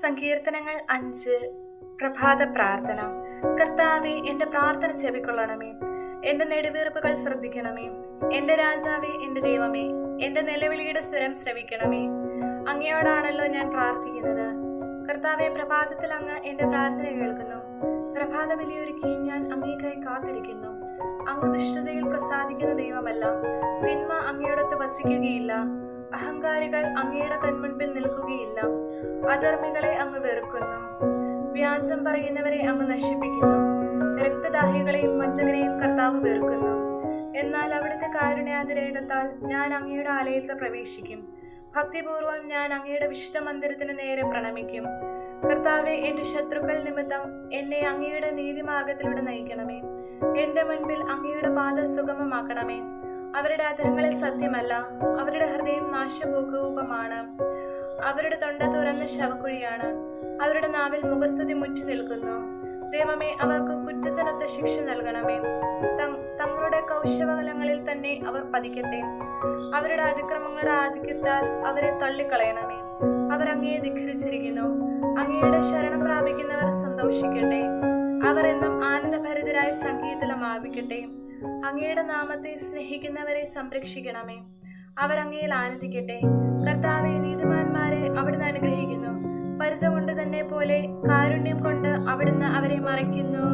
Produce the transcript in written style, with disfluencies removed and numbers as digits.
സങ്കീർത്തനങ്ങൾ 5. പ്രഭാത പ്രാർത്ഥന. കർത്താവേ, എന്റെ പ്രാർത്ഥന ചെവിക്കൊള്ളണമേ. എന്റെ നെടുവീർപ്പുകൾ ശ്രദ്ധിക്കണമേ. എന്റെ രാജാവേ, എന്റെ ദൈവമേ, എന്റെ നിലവിളിയുടെ സ്വരം ശ്രവിക്കണമേ. അങ്ങയോടാണല്ലോ ഞാൻ പ്രാർത്ഥിക്കുന്നത്. കർത്താവെ, പ്രഭാതത്തിൽ അങ്ങ് എന്റെ പ്രാർത്ഥന കേൾക്കുന്നു. പ്രഭാത ബലിയൊരുക്കി ഞാൻ അങ്ങേക്കായി കാത്തിരിക്കുന്നു. അങ്ങ് ദുഷ്ടതയിൽ പ്രസാദിക്കുന്ന ദൈവമല്ല. തിന്മ അങ്ങയോടൊത്ത് വസിക്കുകയില്ല. അഹങ്കാരികൾ അങ്ങയുടെ കൺമുൻപിൽ നിൽക്കുകയില്ല. അധർമ്മികളെ അങ്ങ് വെറുക്കുന്നു. വ്യാജം പറയുന്നവരെ അങ്ങ് നശിപ്പിക്കുന്നു. രക്തദാഹികളെയും വഞ്ചകരെയും കർത്താവ് വെറുക്കുന്നു. എന്നാൽ അവിടുത്തെ കാരുണ്യാതിരേകത്താൽ ഞാൻ അങ്ങയുടെ ആലയത്തിൽ പ്രവേശിക്കും. ഭക്തിപൂർവം ഞാൻ അങ്ങയുടെ വിശുദ്ധ മന്ദിരത്തിന് നേരെ പ്രണമിക്കും. കർത്താവെ, എന്റെ ശത്രുക്കൾ നിമിത്തം എന്നെ അങ്ങയുടെ നീതിമാർഗത്തിലൂടെ നയിക്കണമേ. എന്റെ മുൻപിൽ അങ്ങയുടെ പാത സുഗമമാക്കണമേ. അവരുടെ അധരങ്ങളിൽ സത്യമല്ല, അവരുടെ ഹൃദയം നാശഭൂകൂപമാണ്. അവരുടെ തൊണ്ട തുറന്ന ശവക്കുഴിയാണ്. അവരുടെ നാവിൽ മുഖസ്തുതി മുറ്റി നിൽക്കുന്നു. ദൈവമേ, അവർക്ക് കുറ്റത്തിനൊത്ത ശിക്ഷ നൽകണമേ. തങ്ങളുടെ കൗശലങ്ങളിൽ തന്നെ അവർ പതിക്കട്ടെ. അവരുടെ അതിക്രമങ്ങളുടെ ആധിക്യത്താൽ അവരെ തള്ളിക്കളയണമേ. അവർ അങ്ങയെ ധിഖരിച്ചിരിക്കുന്നു. അങ്ങയുടെ ശരണം പ്രാപിക്കുന്നവർ സന്തോഷിക്കട്ടെ. അവർ എന്നും ആനന്ദഭരിതരായ സംഗീതം ആപിക്കട്ടെ. അങ്ങയുടെ നാമത്തെ സ്നേഹിക്കുന്നവരെ സംരക്ഷിക്കണമേ. അവർ അങ്ങയിൽ ആനന്ദിക്കട്ടെ. കർത്താവെ, നീതിമാന്മാരെ അവിടുന്ന് അനുഗ്രഹിക്കുന്നു. പരിച കൊണ്ട് തന്നെ പോലെ കാരുണ്യം കൊണ്ട് അവിടുന്ന് അവരെ മറയ്ക്കുന്നു.